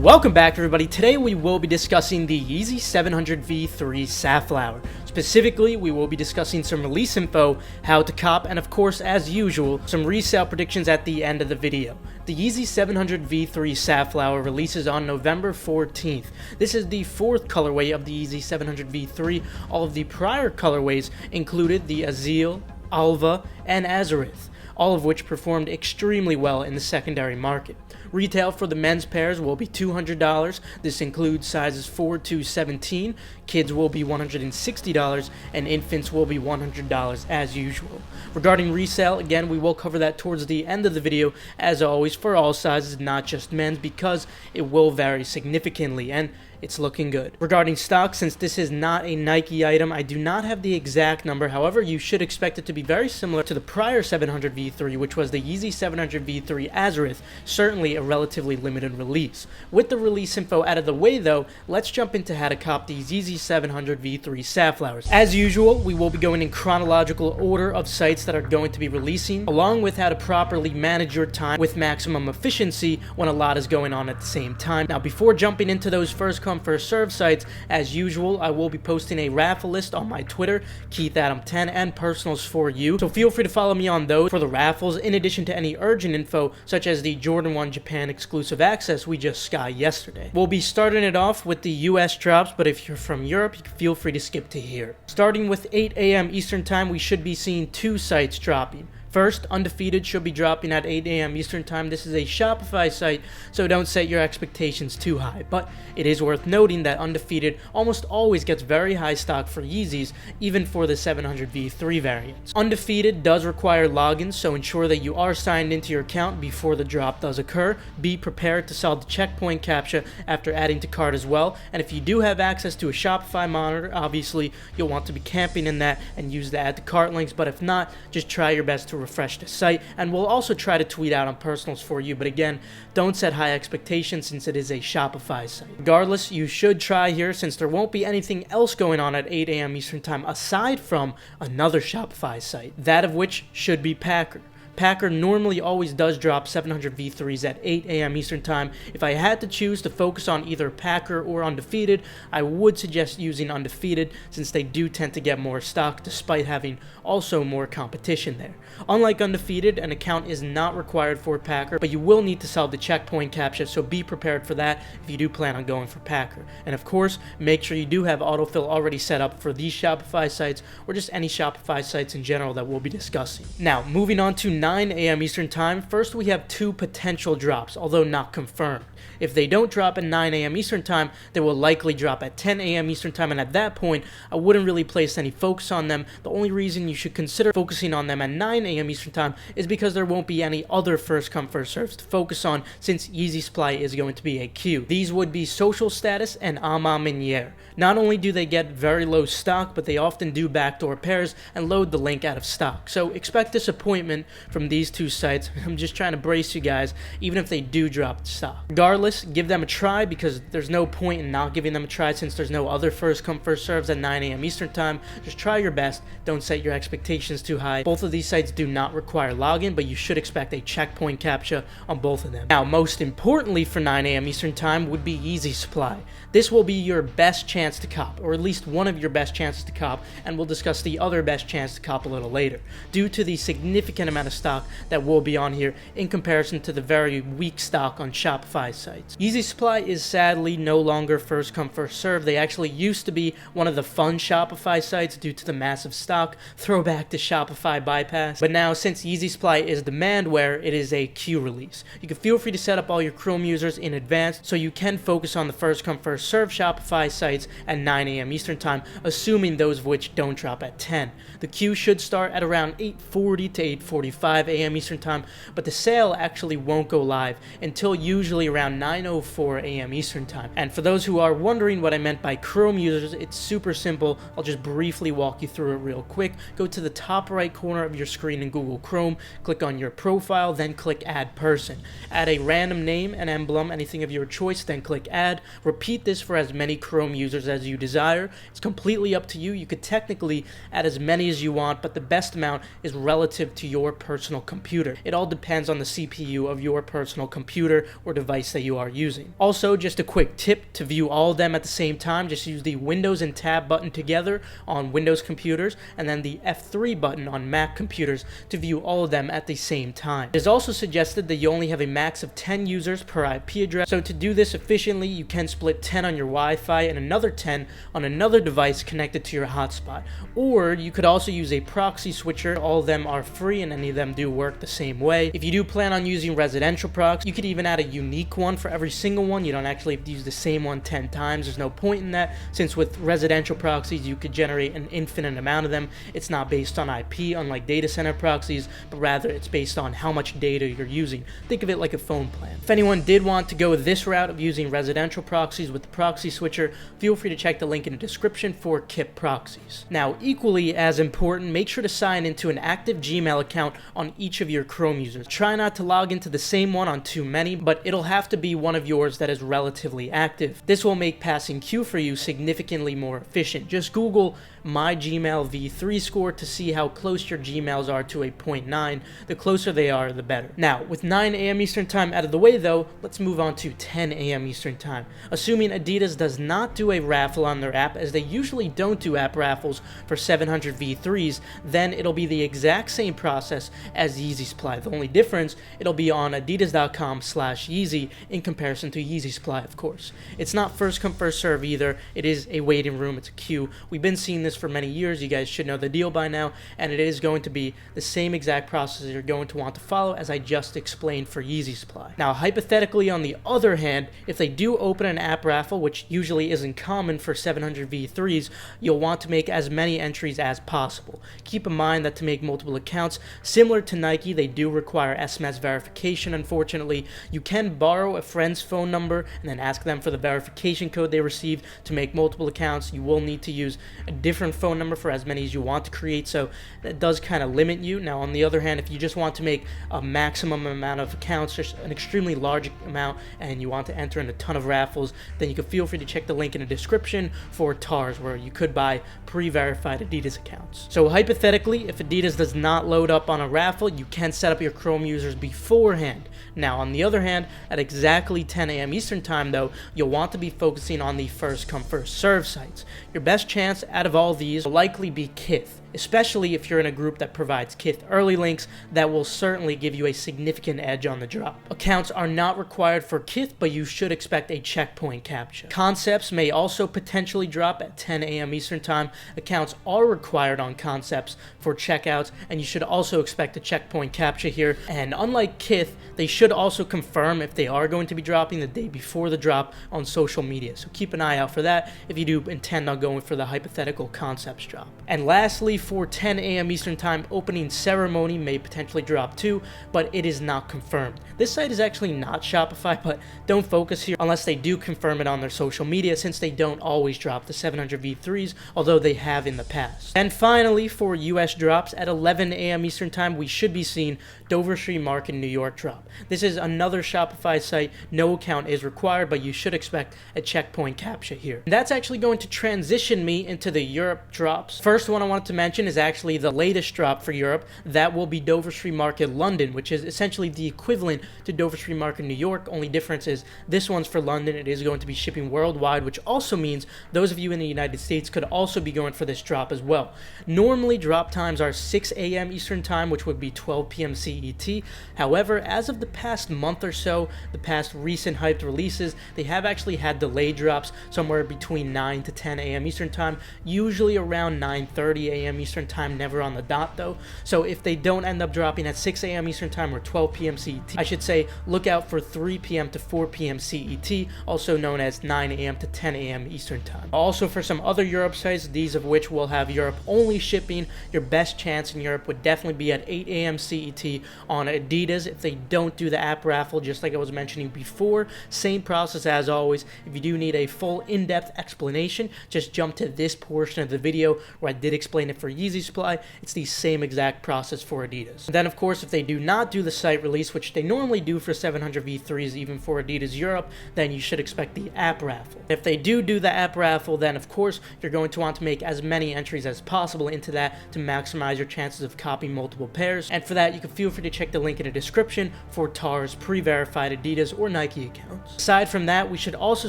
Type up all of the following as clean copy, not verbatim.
Welcome back everybody. Today we will be discussing the Yeezy 700 V3 Safflower. Specifically, we will be discussing some release info, how to cop, and of course, as usual, some resale predictions at the end of the video. The Yeezy 700 V3 Safflower releases on November 14th. This is the fourth colorway of the Yeezy 700 V3. All of the prior colorways included the Azil, Alva, and Azareth, all of which performed extremely well in the secondary market. Retail for the men's pairs will be $200. This includes sizes 4 to 17. Kids will be $160, and infants will be $100 as usual. Regarding resale, again, we will cover that towards the end of the video, as always, for all sizes, not just men's, because it will vary significantly, and it's looking good. Regarding stock, since this is not a Nike item, I do not have the exact number. However, you should expect it to be very similar to the prior 700 V3, which was the Yeezy 700 V3 Azareth, certainly a relatively limited release. With the release info out of the way though, let's jump into how to cop these Yeezy 700 V3 Safflowers. As usual, we will be going in chronological order of sites that are going to be releasing, along with how to properly manage your time with maximum efficiency when a lot is going on at the same time. Now, before jumping into those first come first serve sites, as usual, I will be posting a raffle list on my Twitter, KeithAdam10, and personals for you, so feel free to follow me on those for the raffles, in addition to any urgent info such as the Jordan 1 Japan exclusive access we just got yesterday. We'll be starting it off with the US drops, but if you're from Europe, you can feel free to skip to here. Starting with 8 a.m. Eastern time, we should be seeing two sites dropping. First, Undefeated should be dropping at 8 a.m. Eastern time. This is a Shopify site, so don't set your expectations too high. But it is worth noting that Undefeated almost always gets very high stock for Yeezys, even for the 700 V3 variants. Undefeated does require logins, so ensure that you are signed into your account before the drop does occur. Be prepared to solve the checkpoint captcha after adding to cart as well. And if you do have access to a Shopify monitor, obviously you'll want to be camping in that and use the add to cart links. But if not, just try your best to refresh the site, and we'll also try to tweet out on personals for you, but again, don't set high expectations since it is a Shopify site. Regardless, you should try here since there won't be anything else going on at 8 a.m. Eastern time aside from another Shopify site, that of which should be Packer. Packer normally always does drop 700 V3s at 8 a.m. Eastern time. If I had to choose to focus on either Packer or Undefeated, I would suggest using Undefeated since they do tend to get more stock despite having also more competition there. Unlike Undefeated, an account is not required for Packer, but you will need to solve the checkpoint captcha, so be prepared for that if you do plan on going for Packer. And of course, make sure you do have autofill already set up for these Shopify sites or just any Shopify sites in general that we'll be discussing. Now, moving on to 9 a.m. Eastern time, first we have two potential drops, although not confirmed. If they don't drop at 9 a.m. Eastern time, they will likely drop at 10 a.m. Eastern time, and at that point, I wouldn't really place any focus on them. The only reason you should consider focusing on them at 9 a.m. Eastern time is because there won't be any other first come first serves to focus on since Yeezy supply is going to be a queue. These would be Social Status and Ama Miniere. Not only do they get very low stock, but they often do backdoor pairs and load the link out of stock. So expect disappointment from these two sites. I'm just trying to brace you guys, even if they do drop the stock. Regardless, give them a try because there's no point in not giving them a try since there's no other first come first serves at 9 a.m. Eastern time. Just try your best. Don't set your expectations too high. Both of these sites do not require login, but you should expect a checkpoint captcha on both of them. Now, most importantly for 9 a.m. Eastern time would be Yeezy supply. This will be your best chance to cop, or at least one of your best chances to cop, and we'll discuss the other best chance to cop a little later, due to the significant amount of stock that will be on here in comparison to the very weak stock on Shopify sites. Yeezy supply is sadly no longer first come first serve. They actually used to be one of the fun Shopify sites due to the massive stock, throwback to Shopify bypass, but now since Yeezy supply is demandware, it is a queue release. You can feel free to set up all your Chrome users in advance so you can focus on the first come first serve Shopify sites at 9 a.m. Eastern time, assuming those of which don't drop at 10. The queue should start at around 8:40 to 8:45 a.m. Eastern time, but the sale actually won't go live until usually around 9:04 a.m. Eastern time. And for those who are wondering what I meant by Chrome users, it's super simple. I'll just briefly walk you through it real quick. Go to the top right corner of your screen in Google Chrome, click on your profile, then click Add Person. Add a random name, an emblem, anything of your choice, then click Add. Repeat this for as many Chrome users as you desire. It's completely up to you. You could technically add as many as you want, but the best amount is relative to your personal personal computer. It all depends on the CPU of your personal computer or device that you are using. Also, just a quick tip to view all of them at the same time, just use the Windows and Tab button together on Windows computers and then the F3 button on Mac computers to view all of them at the same time. It is also suggested that you only have a max of 10 users per IP address, so to do this efficiently you can split 10 on your Wi-Fi and another 10 on another device connected to your hotspot. Or you could also use a proxy switcher. All of them are free and any of them do work the same way. If you do plan on using residential proxy, you could even add a unique one for every single one. You don't actually have to use the same one 10 times. There's no point in that, since with residential proxies you could generate an infinite amount of them. It's not based on IP unlike data center proxies, but rather it's based on how much data you're using. Think of it like a phone plan. If anyone did want to go this route of using residential proxies with the proxy switcher, feel free to check the link in the description for KIP proxies. Now, equally as important, make sure to sign into an active Gmail account on each of your Chrome users. Try not to log into the same one on too many, but it'll have to be one of yours that is relatively active. This will make passing Q for you significantly more efficient. Just Google my Gmail V3 score to see how close your Gmails are to a 0.9. The closer they are, the better. Now, with 9 a.m. Eastern Time out of the way though, let's move on to 10 a.m. Eastern Time. Assuming Adidas does not do a raffle on their app, as they usually don't do app raffles for 700 V3s, then it'll be the exact same process as Yeezy Supply. The only difference, it'll be on adidas.com/Yeezy in comparison to Yeezy Supply, of course. It's not first come first serve either. It is a waiting room, it's a queue. We've been seeing this for many years. You guys should know the deal by now, and it is going to be the same exact process you're going to want to follow as I just explained for Yeezy Supply. Now, hypothetically, on the other hand, if they do open an app raffle, which usually isn't common for 700 V3s, you'll want to make as many entries as possible. Keep in mind that to make multiple accounts, similar to Nike, they do require SMS verification, unfortunately. You can borrow a friend's phone number and then ask them for the verification code they received to make multiple accounts. You will need to use a different phone number for as many as you want to create, so that does kind of limit you. Now, on the other hand, if you just want to make a maximum amount of accounts, just an extremely large amount, and you want to enter in a ton of raffles, then you can feel free to check the link in the description for TARs, where you could buy pre-verified Adidas accounts. So hypothetically, if Adidas does not load up on a raffle, you can set up your Chrome users beforehand. Now, on the other hand, at exactly 10 a.m. Eastern Time though, you'll want to be focusing on the first come first serve sites. Your best chance out of all these will likely be Kith, especially if you're in a group that provides Kith early links. That will certainly give you a significant edge on the drop. Accounts are not required for Kith, but you should expect a checkpoint captcha. Concepts may also potentially drop at 10 a.m. Eastern Time. Accounts are required on Concepts for checkouts, and you should also expect a checkpoint captcha here. And unlike Kith, they should also confirm if they are going to be dropping the day before the drop on social media. So keep an eye out for that if you do intend on going for the hypothetical Concepts drop. And lastly, for 10 a.m. Eastern Time, opening ceremony may potentially drop too, but it is not confirmed. This site is actually not Shopify, but don't focus here unless they do confirm it on their social media, since they don't always drop the 700 V3s, although they have in the past. And finally, for US drops, at 11 a.m. Eastern Time, we should be seeing Dover Street Market New York drop. This is another Shopify site. No account is required, but you should expect a checkpoint captcha here. And that's actually going to transition me into the Europe drops. First one I wanted to mention is actually the latest drop for Europe. That will be Dover Street Market London, which is essentially the equivalent to Dover Street Market New York. Only difference is this one's for London. It is going to be shipping worldwide, which also means those of you in the United States could also be going for this drop as well. Normally, drop times are 6 a.m. Eastern Time, which would be 12 p.m. CET. However, as of the past month or so, the past recent hyped releases, they have actually had delayed drops somewhere between 9 to 10 a.m. Eastern Time, usually around 9:30 a.m. Eastern Time, never on the dot though. So if they don't end up dropping at 6 a.m. Eastern Time or 12 p.m. CET, I should say look out for 3 p.m. to 4 p.m. CET, also known as 9 a.m. to 10 a.m. Eastern Time. Also, for some other Europe sites, these of which will have Europe only shipping, your best chance in Europe would definitely be at 8 a.m. CET on Adidas if they don't do the app raffle, just like I was mentioning before. Same process as always. If you do need a full in-depth explanation, just jump to this portion of the video where I did explain it for for Yeezy supply, it's the same exact process for Adidas. And then of course, if they do not do the site release, which they normally do for 700 V3s even for Adidas Europe, then you should expect the app raffle. If they do the app raffle, then of course you're going to want to make as many entries as possible into that to maximize your chances of copying multiple pairs. And for that, you can feel free to check the link in the description for TAR's pre-verified Adidas or Nike accounts. Aside from that, we should also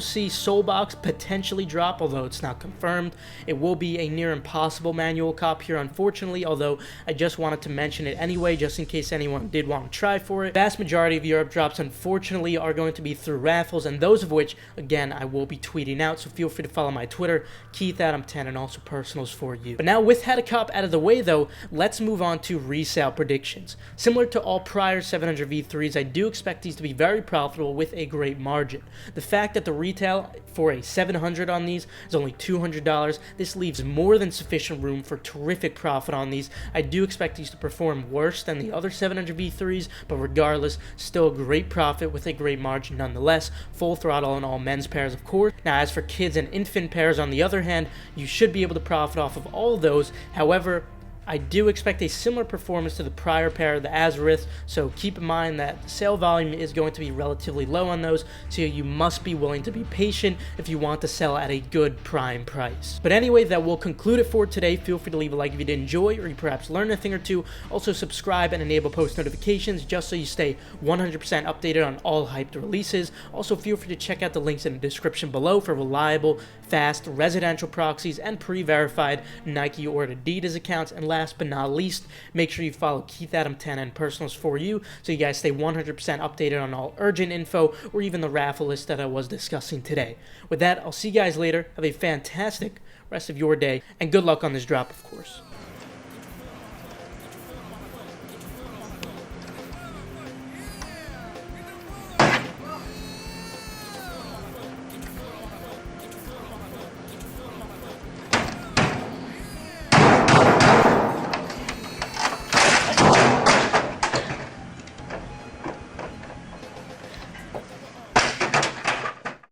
see Soulbox potentially drop, although it's not confirmed. It will be a near impossible manual cop here, unfortunately, although I just wanted to mention it anyway, just in case anyone did want to try for it. Vast majority of Europe drops, unfortunately, are going to be through raffles, and those of which, again, I will be tweeting out, so feel free to follow my Twitter, KeithAdam10, and also personals for you. But now with how to cop out of the way though, let's move on to resale predictions. Similar to all prior 700 V3s, I do expect these to be very profitable with a great margin. The fact that the retail for a 700 on these is only $200, this leaves more than sufficient room for terrific profit on these. I do expect these to perform worse than the other 700 V3s, but regardless, still a great profit with a great margin nonetheless. Full throttle on all men's pairs, of course. Now, as for kids and infant pairs, on the other hand, you should be able to profit off of all those. However, I do expect a similar performance to the prior pair, the Azerith, so keep in mind that the sale volume is going to be relatively low on those, so you must be willing to be patient if you want to sell at a good prime price. But anyway, that will conclude it for today. Feel free to leave a like if you did enjoy, or you perhaps learned a thing or two. Also subscribe and enable post notifications just so you stay 100% updated on all hyped releases. Also feel free to check out the links in the description below for reliable, fast, residential proxies and pre-verified Nike or Adidas accounts. And last but not least, make sure you follow KeithAdam10 and personals for you so you guys stay 100% updated on all urgent info or even the raffle list that I was discussing today. With that, I'll see you guys later. Have a fantastic rest of your day and good luck on this drop, of course.